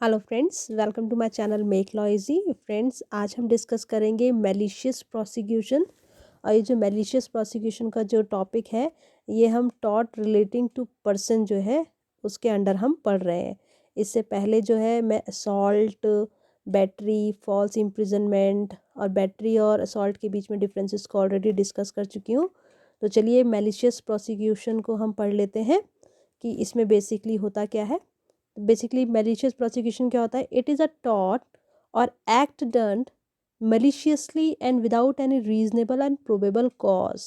Hello friends, welcome to my channel make law easy. Friends, आज हम discuss करेंगे malicious prosecution. और ये जो मैलिशियस प्रोसिक्यूशन का जो टॉपिक है, ये हम टॉर्ट रिलेटिंग टू पर्सन जो है उसके अंडर हम पढ़ रहे हैं। इससे पहले जो है मैं असॉल्ट, बैटरी, फॉल्स इम्प्रिजनमेंट और बैटरी और असॉल्ट के बीच में डिफरेंसेस को ऑलरेडी डिस्कस कर चुकी हूँ। तो चलिए मैलिशियस प्रोसिक्यूशन को हम पढ़ लेते हैं कि इसमें बेसिकली होता क्या है। बेसिकली मैलिशियस प्रोसिक्यूशन क्या होता है? इट इज़ अ टॉर्ट और act done maliciously and without any reasonable and probable cause.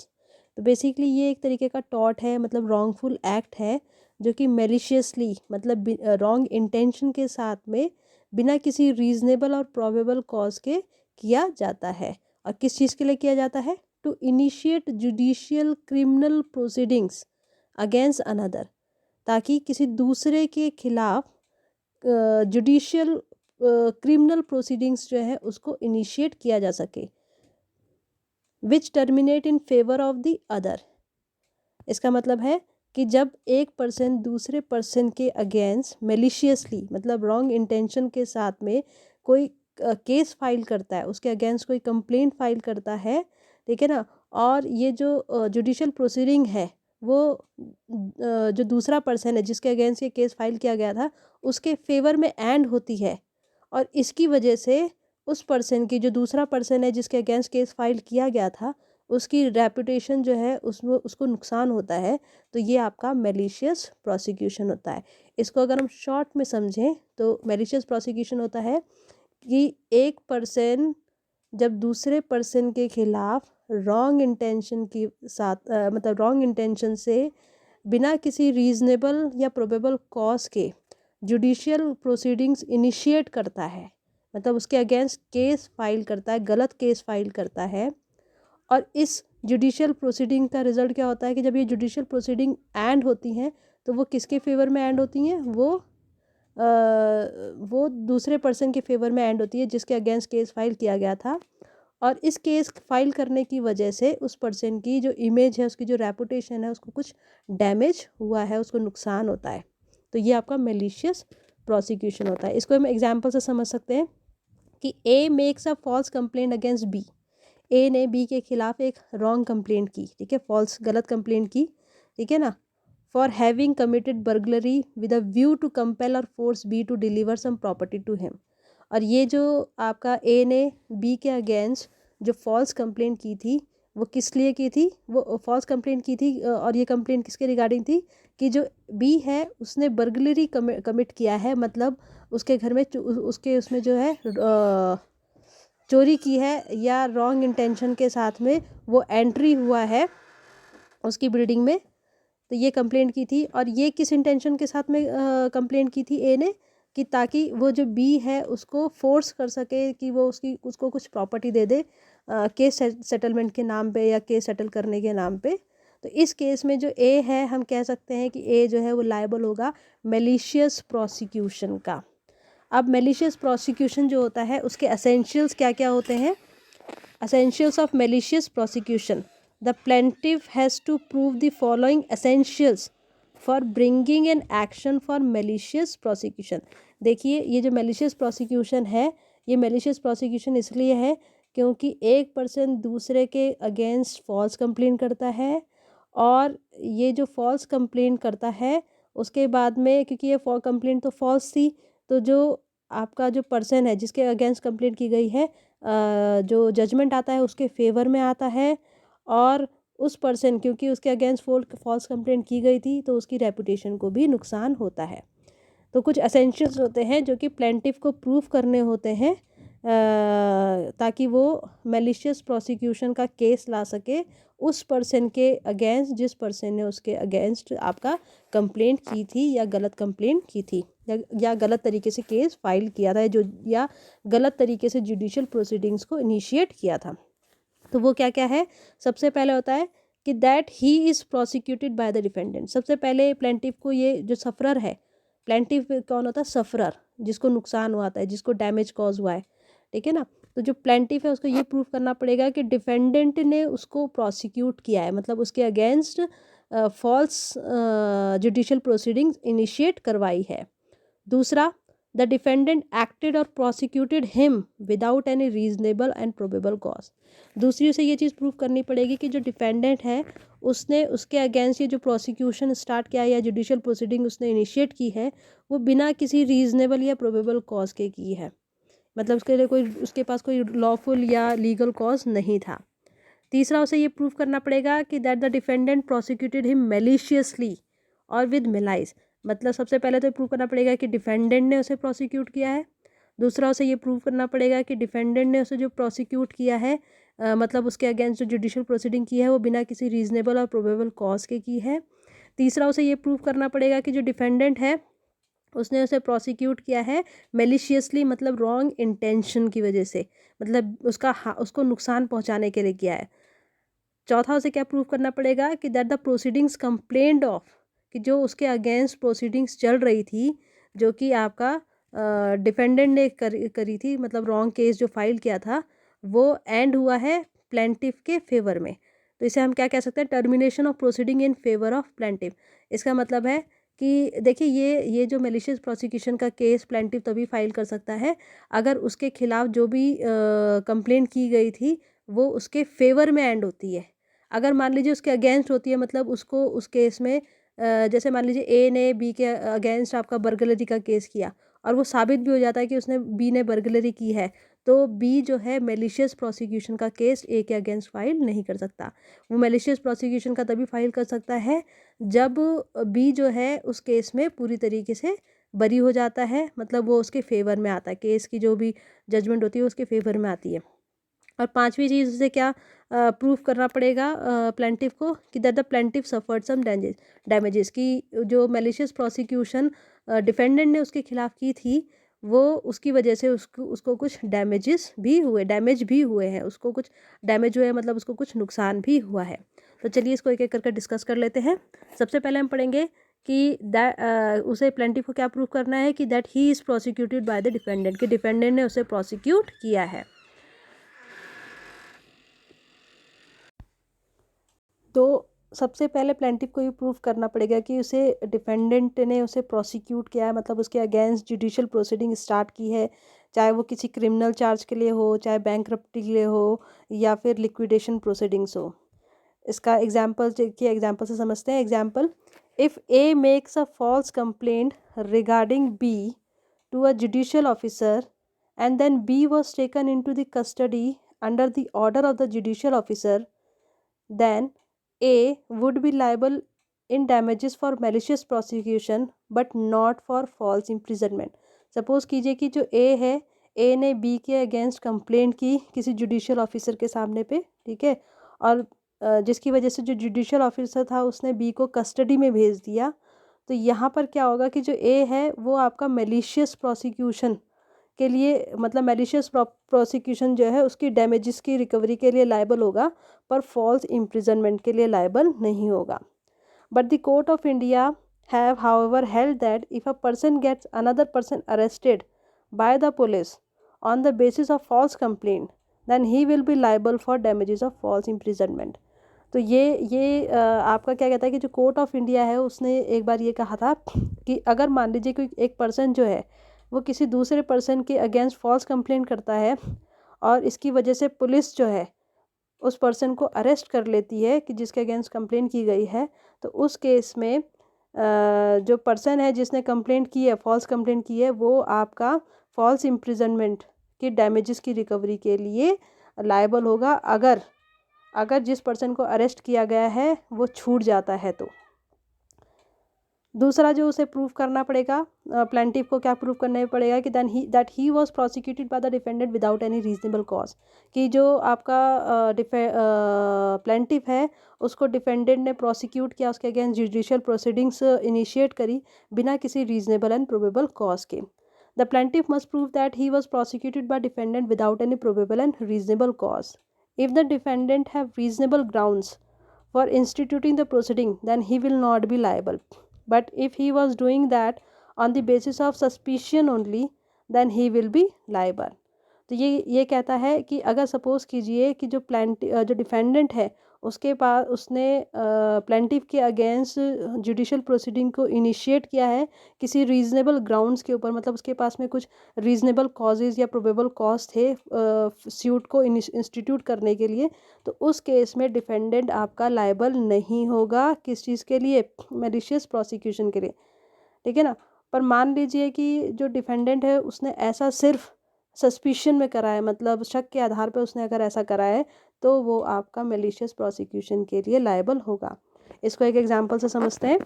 तो बेसिकली ये एक तरीके का टॉर्ट है, मतलब रॉन्गफुल एक्ट है जो कि मेलिशियसली मतलब रॉन्ग इंटेंशन के साथ में बिना किसी रीजनेबल और प्रोबेबल कॉज के किया जाता है। और किस चीज़ के लिए किया जाता है? To initiate judicial criminal proceedings against another, ताकि किसी दूसरे के खिलाफ जुडिशियल क्रिमिनल प्रोसीडिंग्स जो है उसको इनिशिएट किया जा सके, which terminate in favour of the other. इसका मतलब है कि जब एक पर्सन दूसरे पर्सन के अगेंस्ट मेलिशियसली मतलब रॉन्ग इंटेंशन के साथ में कोई केस फाइल करता है, उसके अगेंस्ट कोई कंप्लेंट फाइल करता है, ठीक है ना। और ये जो जुडिशियल प्रोसीडिंग है वो जो दूसरा पर्सन है जिसके अगेंस्ट ये केस फाइल किया गया था उसके फेवर में एंड होती है, और इसकी वजह से उस पर्सन की, जो दूसरा पर्सन है जिसके अगेंस्ट केस फाइल किया गया था, उसकी रेपुटेशन जो है उसमें उसको नुकसान होता है। तो ये आपका मैलिशियस प्रोसिक्यूशन होता है। इसको अगर हम शॉर्ट में समझें तो मैलिशियस प्रोसिक्यूशन होता है कि एक पर्सन जब दूसरे पर्सन के खिलाफ रॉन्ग इंटेंशन के साथ मतलब रॉन्ग इंटेंशन से बिना किसी रीजनेबल या प्रोबेबल कॉज के जुडिशियल प्रोसीडिंग्स इनिशिएट करता है, मतलब उसके अगेंस्ट केस फाइल करता है, गलत केस फाइल करता है। और इस जुडिशियल प्रोसीडिंग का रिजल्ट क्या होता है कि जब ये जुडिशियल प्रोसीडिंग एंड होती हैं तो वो किसके फेवर में एंड होती हैं? वो दूसरे पर्सन के फेवर में एंड होती है जिसके अगेंस्ट केस फाइल किया गया था। और इस केस फाइल करने की वजह से उस पर्सन की जो इमेज है, उसकी जो रेपुटेशन है, उसको कुछ डैमेज हुआ है, उसको नुकसान होता है। तो ये आपका मैलिशियस प्रोसिक्यूशन होता है। इसको हम एग्जांपल से समझ सकते हैं कि A makes a false complaint against B. A ने बी के खिलाफ एक रॉन्ग कंप्लेंट की, ठीक है, फॉल्स गलत कंप्लेंट की, ठीक है ना, for having committed burglary with a view to compel और force B to deliver some property to him. और ये जो आपका ए ने बी के अगेंस्ट जो फॉल्स कंप्लेंट की थी वो किस लिए की थी? वो फॉल्स कंप्लेंट की थी और ये कंप्लेंट किसके रिगार्डिंग थी कि जो बी है उसने बर्गलरी कमिट किया है, मतलब उसके घर में उसके उसमें जो है चोरी की है, या रॉन्ग इंटेंशन के साथ में वो एंट्री हुआ है उसकी बिल्डिंग में। तो ये कंप्लेंट की थी, और ये किस इंटेंशन के साथ में कंप्लेंट की थी ए ने? कि ताकि वो जो बी है उसको फोर्स कर सके कि वो उसको कुछ प्रॉपर्टी दे दे केस सेटलमेंट के नाम पे या केस सेटल करने के नाम पे। तो इस केस में जो ए है, हम कह सकते हैं कि ए जो है वो लायबल होगा मैलिशियस प्रोसिक्यूशन का। अब मैलिशियस प्रोसिक्यूशन जो होता है उसके एसेंशियल्स क्या क्या होते हैं? Essentials of malicious prosecution. The plaintiff has to prove the following essentials for bringing an action for malicious prosecution. देखिए, ये जो malicious prosecution है, ये malicious prosecution इसलिए है क्योंकि एक पर्सन दूसरे के अगेंस्ट फॉल्स कंप्लेन करता है, और ये जो फॉल्स कंप्लेन करता है उसके बाद में, क्योंकि ये कंप्लेन तो फॉल्स थी, तो जो आपका जो पर्सन है जिसके अगेंस्ट कंप्लेंट की गई है, जो जजमेंट आता है उसके फेवर में आता है। और उस पर्सन, क्योंकि उसके अगेंस्ट फॉल्स कंप्लेंट की गई थी, तो उसकी रेपुटेशन को भी नुकसान होता है। तो कुछ एसेंशियल्स होते हैं जो कि प्लेंटिफ को प्रूफ करने होते हैं ताकि वो मैलिशियस प्रोसिक्यूशन का केस ला सके उस पर्सन के अगेंस्ट जिस पर्सन ने उसके अगेंस्ट आपका कंप्लेंट की थी या गलत कंप्लेंट की थी, या गलत तरीके से केस फाइल किया था, जो या गलत तरीके से जुडिशियल प्रोसीडिंग्स को इनिशिएट किया था। तो वो क्या क्या है? सबसे पहले होता है कि that he is prosecuted by the defendant. सबसे पहले प्लेंटिफ को, ये जो सफरर है, प्लेंटिफ कौन होता है? सफरर, जिसको नुकसान हुआ था, जिसको डैमेज कॉज हुआ है, ठीक है ना। तो जो प्लेंटिफ है उसको ये प्रूफ करना पड़ेगा कि डिफेंडेंट ने उसको प्रोसिक्यूट किया है, मतलब उसके against false judicial proceedings initiate करवाई है। दूसरा, द डिफेंडेंट एक्टेड और prosecuted him without any reasonable and probable cause. दूसरी उसे ये चीज़ प्रूव करनी पड़ेगी कि जो डिफेंडेंट है उसने उसके अगेंस्ट ये जो प्रोसिक्यूशन स्टार्ट किया या जुडिशियल प्रोसीडिंग उसने इनिशिएट की है वो बिना किसी रीजनेबल या प्रोबेबल कॉज के की है, मतलब उसके लिए कोई उसके पास कोई लॉफुल या लीगल कॉज नहीं था। तीसरा उसे ये प्रूव करना पड़ेगा कि that the defendant prosecuted him maliciously और विद मिलाइज, मतलब सबसे पहले तो प्रूव करना पड़ेगा कि डिफेंडेंट ने उसे प्रोसिक्यूट किया है। दूसरा उसे ये प्रूव करना पड़ेगा कि डिफेंडेंट ने उसे जो प्रोसिक्यूट किया है मतलब उसके अगेंस्ट जो जुडिशियल प्रोसीडिंग की है वो बिना किसी रीजनेबल और प्रोबेबल कॉज के की है। तीसरा उसे ये प्रूव करना पड़ेगा कि जो डिफेंडेंट है उसने उसे प्रोसिक्यूट किया है मेलिशियसली, मतलब रॉन्ग इंटेंशन की वजह से, मतलब उसको नुकसान पहुंचाने के लिए किया है। चौथा उसे क्या प्रूव करना पड़ेगा कि that the proceedings complained of, कि जो उसके अगेंस्ट प्रोसीडिंग्स चल रही थी जो कि आपका डिफेंडेंट ने करी थी, मतलब रॉन्ग केस जो फाइल किया था वो एंड हुआ है प्लेंटिफ के फेवर में। तो इसे हम क्या कह सकते हैं, termination of proceeding in favour of plaintiff. इसका मतलब है कि देखिए ये जो मेलिशियस प्रोसिक्यूशन का केस प्लेंटिफ तभी फाइल कर सकता है अगर उसके खिलाफ जो भी कंप्लेंट की गई थी वो उसके फेवर में एंड होती है। अगर मान लीजिए उसके अगेंस्ट होती है, मतलब उसको उस केस में जैसे मान लीजिए ए ने बी के अगेंस्ट आपका बर्गलरी का केस किया और वो साबित भी हो जाता है कि उसने बी ने बर्गलरी की है, तो बी जो है मेलिशियस प्रोसिक्यूशन का केस ए के अगेंस्ट फाइल नहीं कर सकता। वो मेलिशियस प्रोसिक्यूशन का तभी फाइल कर सकता है जब बी जो है उस केस में पूरी तरीके से बरी हो जाता है, मतलब वो उसके फेवर में आता है, केस की जो भी जजमेंट होती है उसके फेवर में आती है। और पांचवी चीज़ उसे क्या प्रूफ करना पड़ेगा प्लेंटिफ को कि that the plaintiff suffered some damages, की जो मेलिशियस प्रोसिक्यूशन डिफेंडेंट ने उसके खिलाफ की थी वो उसकी वजह से उसको कुछ डैमेज भी हुए हैं, उसको कुछ डैमेज हुए हैं, मतलब उसको कुछ नुकसान भी हुआ है। तो चलिए इसको एक एक करके डिस्कस कर लेते हैं। सबसे पहले हम पढ़ेंगे कि उसे प्लेंटिफ को क्या प्रूफ करना है कि that he is prosecuted by the defendant, कि डिफेंडेंट ने उसे प्रोसिक्यूट किया है। तो सबसे पहले प्लेंटिफ को ये प्रूफ करना पड़ेगा कि उसे डिफेंडेंट ने उसे प्रोसिक्यूट किया है, मतलब उसके अगेंस्ट जुडिशियल प्रोसीडिंग स्टार्ट की है, चाहे वो किसी क्रिमिनल चार्ज के लिए हो, चाहे बैंकरप्टी के लिए हो या फिर लिक्विडेशन प्रोसीडिंग्स हो। इसका एग्जाम्पल देखिए, एग्जाम्पल से समझते हैं। Example, if A makes a false complaint regarding B to a judicial officer and then B was taken into the custody under the order of the judicial officer, then A would be liable in damages for malicious prosecution but not for false imprisonment. Suppose कीजिए कि जो A है, A ने B के against complaint की किसी judicial officer के सामने पे, ठीक है, और जिसकी वजह से जो जुडिशियल ऑफिसर था उसने B को कस्टडी में भेज दिया। तो यहाँ पर क्या होगा कि जो A है वो आपका मेलिशियस प्रोसिक्यूशन के लिए, मतलब मेलिशियस प्रोसिक्यूशन जो है उसकी डैमेजेस की रिकवरी के लिए लायबल होगा, पर फॉल्स इम्प्रिजनमेंट के लिए लायबल नहीं होगा। But the court of India have however held that if a person gets another person arrested by the police on the basis of false complaint then he will be liable for damages of false imprisonment. तो ये आपका क्या कहता है कि जो court of India है उसने एक बार ये कहा था कि अगर मान लीजिए कोई एक पर्सन जो है वो किसी दूसरे पर्सन के अगेंस्ट फॉल्स कंप्लेंट करता है और इसकी वजह से पुलिस जो है उस पर्सन को अरेस्ट कर लेती है कि जिसके अगेंस्ट कंप्लेंट की गई है, तो उस केस में जो पर्सन है जिसने कंप्लेंट की है, फॉल्स कंप्लेंट की है, वो आपका फॉल्स इम्प्रिजनमेंट की डैमेजेस की रिकवरी के लिए लायबल होगा अगर अगर जिस पर्सन को अरेस्ट किया गया है वो छूट जाता है। तो दूसरा जो उसे प्रूव करना पड़ेगा, प्लेंटिफ को क्या प्रूव करना पड़ेगा कि that he was prosecuted by the defendant without any reasonable cause, कि जो आपका प्लेंटिफ है उसको डिफेंडेंट ने प्रोसिक्यूट किया, उसके अगेंस्ट जुडिशियल प्रोसीडिंग्स इनिशिएट करी बिना किसी रीजनेबल एंड प्रोबेबल कॉज के। The plaintiff must prove that he was prosecuted by defendant without any probable and reasonable cause. If the defendant have reasonable grounds for instituting the proceeding then he will not be liable, but if he was doing that on the basis of suspicion only then he will be liable। तो ये कहता है कि अगर suppose कीजिए कि जो defendant है उसके पास उसने प्लेंटिफ के अगेंस्ट जुडिशियल प्रोसीडिंग को इनिशिएट किया है किसी रीजनेबल ग्राउंड्स के ऊपर, मतलब उसके पास में कुछ रीजनेबल कॉजेज़ या प्रोबेबल कॉज थे सूट को इंस्टीट्यूट करने के लिए, तो उस केस में डिफेंडेंट आपका लायबल नहीं होगा। किस चीज़ के लिए? मैलिशियस प्रोसिक्यूशन के लिए, ठीक है ना। पर मान लीजिए कि जो डिफेंडेंट है उसने ऐसा सिर्फ सस्पिशन में करा है, मतलब शक के आधार पर उसने अगर ऐसा करा है, तो वो आपका मैलिशियस प्रोसिक्यूशन के लिए लायबल होगा। इसको एक एग्जांपल से समझते हैं।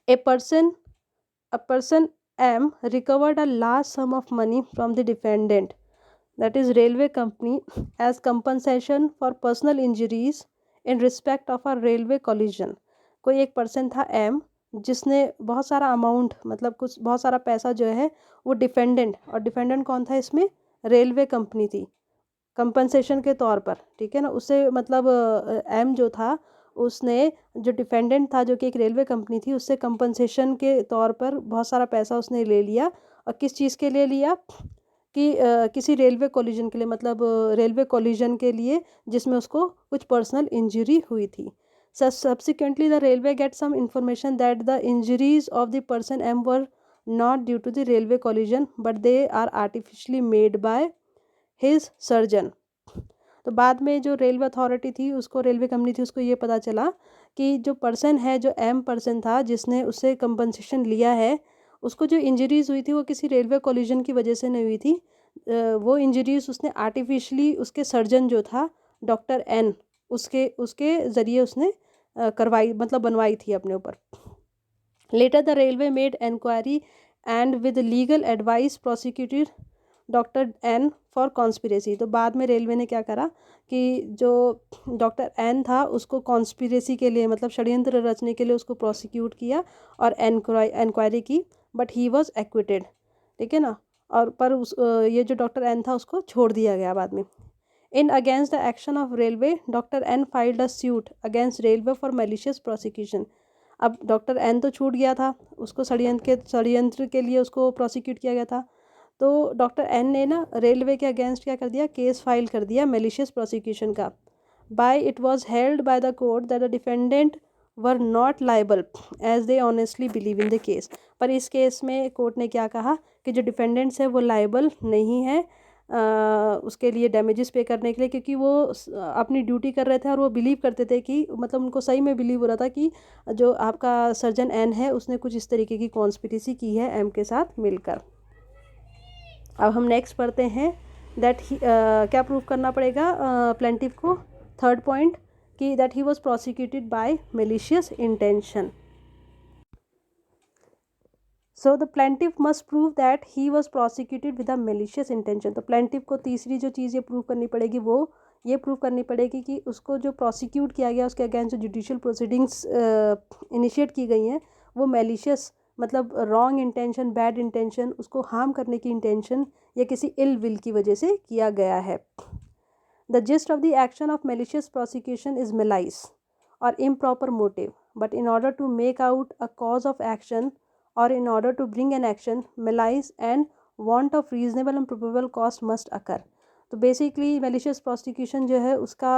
A person M recovered a large sum of money from the defendant, that is railway company, as compensation for personal injuries in respect of a railway collision। कोई एक पर्सन था एम जिसने बहुत सारा अमाउंट, मतलब कुछ बहुत सारा पैसा जो है वो डिफेंडेंट, और डिफेंडेंट कौन था इसमें? रेलवे कंपनी थी, कंपनसेशन के तौर पर, ठीक है ना। उससे मतलब एम जो था उसने, जो डिफेंडेंट था जो कि एक रेलवे कंपनी थी, उससे कंपनसेशन के तौर पर बहुत सारा पैसा उसने ले लिया। और किस चीज़ के लिए लिया? कि किसी रेलवे कोलिजन के लिए, मतलब रेलवे कोलिजन के लिए जिसमें उसको कुछ पर्सनल इंजरी हुई थी। Subsequently the railway get some information that the injuries of the person M were not due to the railway collision but they are artificially made by his surgeon. तो बाद में जो रेलवे अथॉरिटी थी उसको, railway company थी, उसको ये पता चला कि जो पर्सन है, जो एम पर्सन था जिसने उससे कंपनसेशन लिया है, उसको जो इंजरीज़ हुई थी वो किसी रेलवे कोलिजन की वजह से नहीं हुई थी। वो इंजरीज़ उसने आर्टिफिशली उसके सर्जन जो था डॉक्टर एन, उसके उसके ज़रिए उसने करवाई, मतलब बनवाई थी अपने ऊपर। Later the railway made enquiry and with legal advice prosecuted doctor N for conspiracy. तो बाद में रेलवे ने क्या करा कि जो डॉक्टर एन था उसको कॉन्स्पिरेसी के लिए, मतलब षड्यंत्र रचने के लिए उसको प्रोसिक्यूट किया और इंक्वायरी की, बट ही वॉज एक्विटेड, ठीक है ना। और पर ये जो डॉक्टर एन था उसको छोड़ दिया गया बाद में। In against the action of railway doctor N filed a suit against railway for malicious prosecution. अब डॉक्टर एन तो छूट गया था, उसको षड्यंत्र के लिए उसको प्रोसिक्यूट किया गया था, तो डॉक्टर एन ने ना रेलवे के अगेंस्ट क्या कर दिया? केस फाइल कर दिया मैलिशियस प्रोसिक्यूशन का। By it was held by the court that the defendant were not liable as they honestly believe in the case. पर इस केस में कोर्ट ने क्या कहा कि जो डिफेंडेंट्स है वो लाइबल नहीं है उसके लिए डैमेजेस पे करने के लिए, क्योंकि वो अपनी ड्यूटी कर रहे थे और वो बिलीव करते थे कि, मतलब उनको सही में बिलीव हो रहा था कि जो आपका सर्जन एन है उसने कुछ इस तरीके की कॉन्स्पिरेसी की है एम के साथ मिलकर। अब हम नेक्स्ट पढ़ते हैं दैट क्या प्रूव करना पड़ेगा प्लेंटिफ को? थर्ड पॉइंट कि that he was prosecuted by malicious intention. So the plaintiff must prove that he was prosecuted with a malicious intention. तो प्लेंटिफ को तीसरी जो चीज़ ये प्रूव करनी पड़ेगी वो ये प्रूव करनी पड़ेगी कि उसको जो प्रोसिक्यूट किया गया, उसके अगेंस्ट जो जुडिशियल प्रोसीडिंग्स इनिशिएट की गई हैं वो मैलिशियस, मतलब रॉन्ग इंटेंशन, बैड इंटेंशन, उसको हार्म करने की इंटेंशन या किसी इल विल की वजह से किया गया है। The gist of the action of malicious prosecution is malice और improper motive, but in order to make out a cause of action or in order to bring an action, malice and want of reasonable and probable cause must occur। तो basically malicious prosecution जो है उसका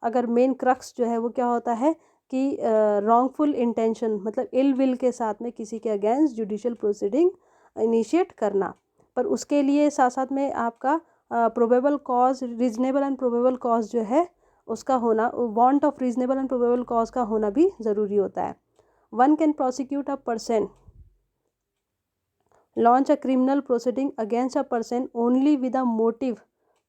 अगर main crux जो है वो क्या होता है कि रॉन्गफुल इंटेंशन, मतलब इल विल के साथ में किसी के अगेंस्ट जुडिशियल प्रोसीडिंग इनिशिएट करना। पर उसके लिए साथ साथ में आपका probable cause, reasonable and probable cause जो है उसका होना, want of reasonable and probable cause का होना भी ज़रूरी होता है। One can prosecute a person, launch a criminal proceeding against a person only with a motive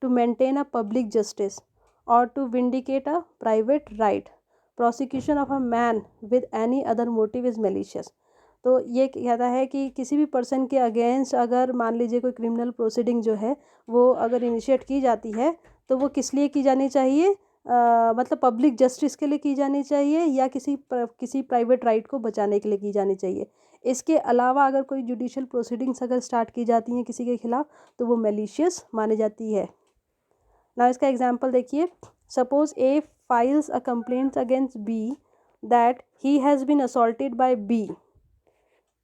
to maintain a public justice और to vindicate a private right. Prosecution of a man with any other motive is malicious. तो ये कहता है कि किसी भी person के against अगर मान लीजिए कोई क्रिमिनल प्रोसीडिंग जो है वो अगर इनिशिएट की जाती है तो वो किस लिए की जानी चाहिए? मतलब पब्लिक जस्टिस के लिए की जानी चाहिए या किसी प्राइवेट राइट को बचाने के लिए की जानी चाहिए। इसके अलावा अगर कोई जुडिशियल प्रोसीडिंग्स अगर स्टार्ट की जाती हैं किसी के खिलाफ तो वो मैलिशियस मानी जाती है। ना इसका एग्जांपल देखिए, suppose A files a complaint against B that he has been assaulted by B,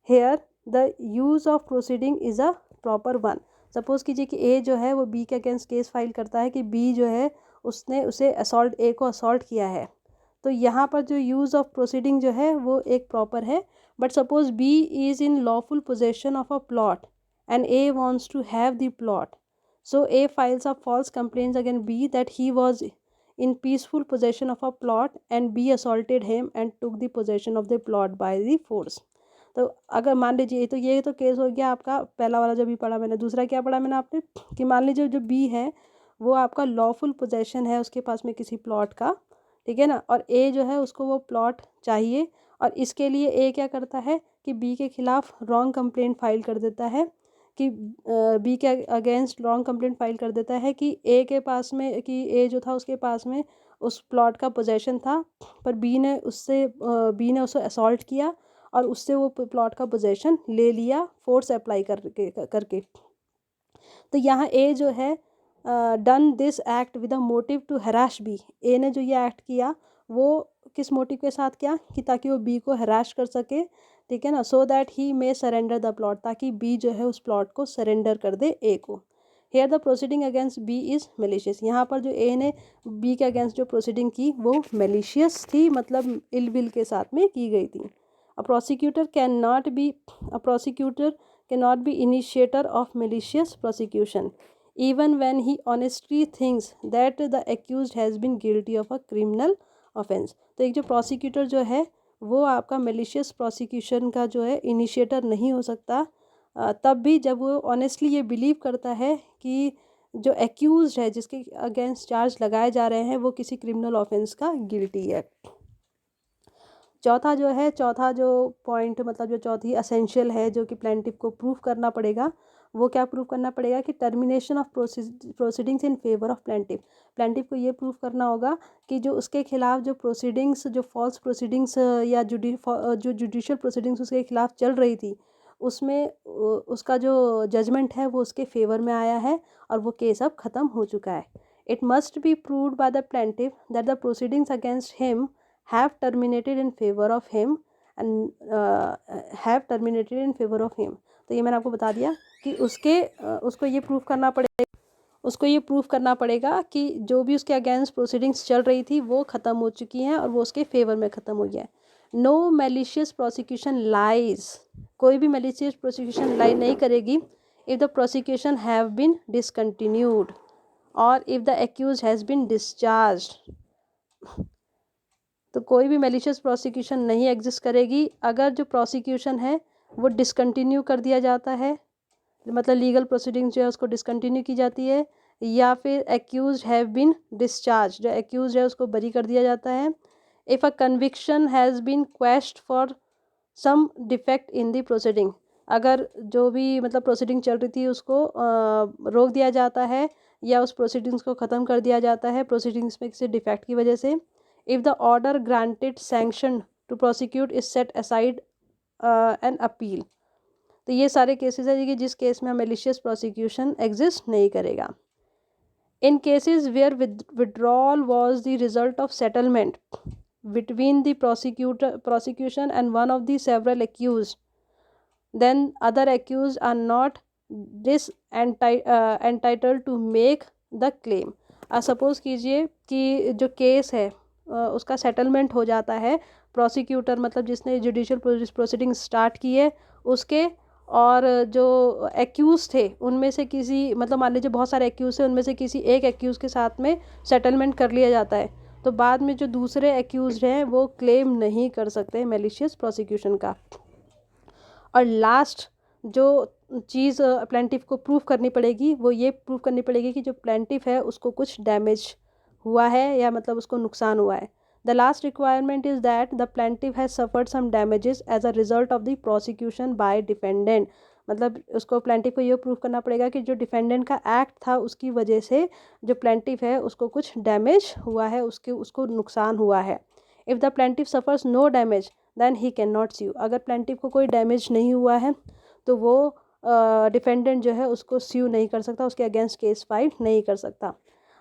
here the use of proceeding is a proper one. Suppose कीजिए कि ए जो है वो बी के अगेंस्ट केस फाइल करता है कि बी जो है उसने उसे असॉल्ट ए को असॉल्ट किया है। तो यहाँ पर जो यूज़ ऑफ प्रोसीडिंग जो है वो एक प्रॉपर है। But suppose B is in lawful possession of a plot and A wants to have the plot, so A files a false complaints against B that he was in peaceful possession of a plot and B assaulted him and took the possession of the plot by the force। तो अगर मान लीजिए, तो ये तो case हो गया आपका पहला वाला जो भी पढ़ा मैंने। दूसरा क्या पढ़ा मैंने आपने कि मान लीजिए जो बी है वो आपका लॉफुल पोजेशन है उसके पास में किसी प्लॉट का, ठीक है ना, और ए जो है उसको वो प्लॉट चाहिए, और इसके लिए ए क्या करता है कि बी के खिलाफ रॉन्ग कंप्लेंट फाइल कर देता है, कि बी के अगेंस्ट रॉन्ग कंप्लेंट फाइल कर देता है कि ए के पास में, कि ए जो था उसके पास में उस प्लॉट का पोजेशन था, पर बी ने उसे असॉल्ट किया और उससे वो प्लॉट का पोजेशन ले लिया फोर्स अप्लाई करके। तो यहाँ ए जो है done this act with a motive to harass B. A ने जो ये एक्ट किया वो किस मोटिव के साथ किया कि ताकि वो बी को हराश कर सके, ठीक है ना, so that he may surrender the plot, ताकि बी जो है उस प्लॉट को सरेंडर कर दे ए को। Here the proceeding against B is malicious. यहाँ पर जो ए ने बी के अगेंस्ट जो प्रोसीडिंग की वो मेलिशियस थी, मतलब इल विल के साथ में की गई थी। A prosecutor can not be initiator of malicious prosecution even when he honestly thinks that the accused has been guilty of a criminal offense। तो एक जो प्रोसिक्यूटर जो है वो आपका मेलिशियस प्रोसिक्यूशन का जो है इनिशिएटर नहीं हो सकता, तब भी जब वो ऑनेस्टली ये बिलीव करता है कि जो एक्यूज है जिसके अगेंस्ट चार्ज लगाए जा रहे हैं वो किसी क्रिमिनल ऑफेंस का गिल्टी है। चौथा जो पॉइंट, मतलब जो चौथी असेंशियल है जो कि प्लेंटिफ को प्रूफ करना पड़ेगा, वो क्या प्रूफ करना पड़ेगा कि termination of proceedings in favour of plaintiff. Plaintiff को ये प्रूफ करना होगा कि जो उसके खिलाफ जो प्रोसीडिंग्स, जो फॉल्स प्रोसीडिंग्स या जो जुडिशियल प्रोसीडिंग्स उसके खिलाफ चल रही थी उसमें उसका जो जजमेंट है वो उसके फेवर में आया है और वो केस अब ख़त्म हो चुका है। It must be proved by the plaintiff that the proceedings against him have terminated in favor of him and have terminated in favor of him। तो ये मैंने आपको बता दिया कि उसको ये प्रूफ करना पड़ेगा कि जो भी उसके अगेंस्ट प्रोसीडिंग्स चल रही थी वो ख़त्म हो चुकी हैं और वो उसके फेवर में ख़त्म हो गया है। नो मेलिशियस प्रोसिक्यूशन लाइज, कोई भी मेलिशियस प्रोसिक्यूशन लाई नहीं करेगी if the prosecution have been discontinued और if the accused has been discharged. तो कोई भी मेलिशियस प्रोसिक्यूशन नहीं एग्जिस्ट करेगी अगर जो प्रोसिक्यूशन है वो डिसकंटिन्यू कर दिया जाता है, मतलब लीगल प्रोसीडिंग्स जो है उसको डिसकंटिन्यू की जाती है, या फिर एक्यूज हैव बीन डिस्चार्ज, जो एक्यूज है उसको बरी कर दिया जाता है। If a conviction has been quashed for some defect in the proceeding, अगर जो भी मतलब प्रोसीडिंग चल रही थी उसको रोक दिया जाता है या उस प्रोसीडिंग्स को ख़त्म कर दिया जाता है प्रोसीडिंग्स में किसी डिफेक्ट की वजह से। If the order granted sanction to prosecute is set aside an appeal, तो ये सारे केसेस है कि जिस केस में मेलिशियस प्रोसिक्यूशन एग्जिस्ट नहीं करेगा। In cases where withdrawal was the result of settlement between the prosecution and one of the several accused, then other accused are not entitled to make the claim। Suppose कीजिए कि जो case है उसका settlement हो जाता है, prosecutor मतलब जिसने जुडिशियल प्रोसीडिंग स्टार्ट की है उसके, और जो एक्यूज़ थे उनमें से किसी, मतलब मान लीजिए बहुत सारे एक्यूज़ थे उनमें से किसी एक एक्यूज़ के साथ में सेटलमेंट कर लिया जाता है, तो बाद में जो दूसरे एक्यूज़ हैं वो क्लेम नहीं कर सकते मेलिशियस प्रोसिक्यूशन का। और लास्ट जो चीज़ प्लेंटिफ को प्रूफ करनी पड़ेगी वो ये प्रूफ करनी पड़ेगी कि जो प्लेंटिफ है उसको कुछ डैमेज हुआ है या मतलब उसको नुकसान हुआ है। The last requirement is that the plaintiff has suffered some damages as a result of the prosecution by defendant, मतलब उसको प्लेंटिफ को ये प्रूफ करना पड़ेगा कि जो डिफेंडेंट का एक्ट था उसकी वजह से जो प्लेंटिफ है उसको कुछ डैमेज हुआ है, उसको नुकसान हुआ है। If the plaintiff suffers no damage then he can not sue, अगर प्लेंटिफ को कोई डैमेज नहीं हुआ है तो वो डिफेंडेंट जो है उसको स्यू नहीं कर सकता, उसके अगेंस्ट केस फाइल नहीं कर सकता।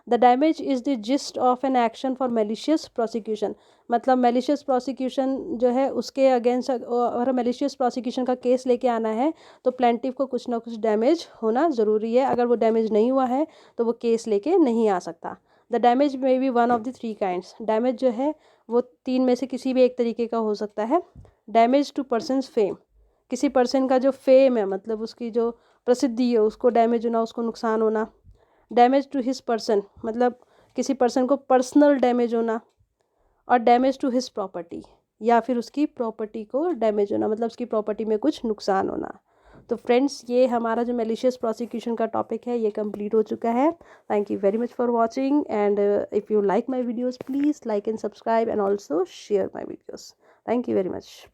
The damage is the gist of an action for malicious prosecution, मतलब मेलिशियस प्रोसिक्यूशन जो है उसके अगेंस्ट अगर मेलिशियस प्रोसिक्यूशन का केस लेके आना है तो प्लेंटिफ को कुछ ना कुछ डैमेज होना ज़रूरी है, अगर वो डैमेज नहीं हुआ है तो वो केस लेके नहीं आ सकता। The damage may be one of the three kinds. Damage जो है वो तीन में से किसी भी एक तरीके का हो सकता है। डैमेज टू पर्सनस फेम, किसी पर्सन का जो फेम है, मतलब उसकी जो प्रसिद्धि है उसको डैमेज होना, उसको नुकसान होना। डैमेज टू हिज पर्सन, मतलब किसी पर्सन को पर्सनल डैमेज होना। और डैमेज टू हिज प्रॉपर्टी, या फिर उसकी प्रॉपर्टी को डैमेज होना, मतलब उसकी प्रॉपर्टी में कुछ नुकसान होना। तो फ्रेंड्स, ये हमारा जो मेलिशियस प्रोसिक्यूशन का टॉपिक है ये कंप्लीट हो चुका है। Thank you very much for watching, and if you like my videos please like and subscribe and also share my videos. Thank you very much.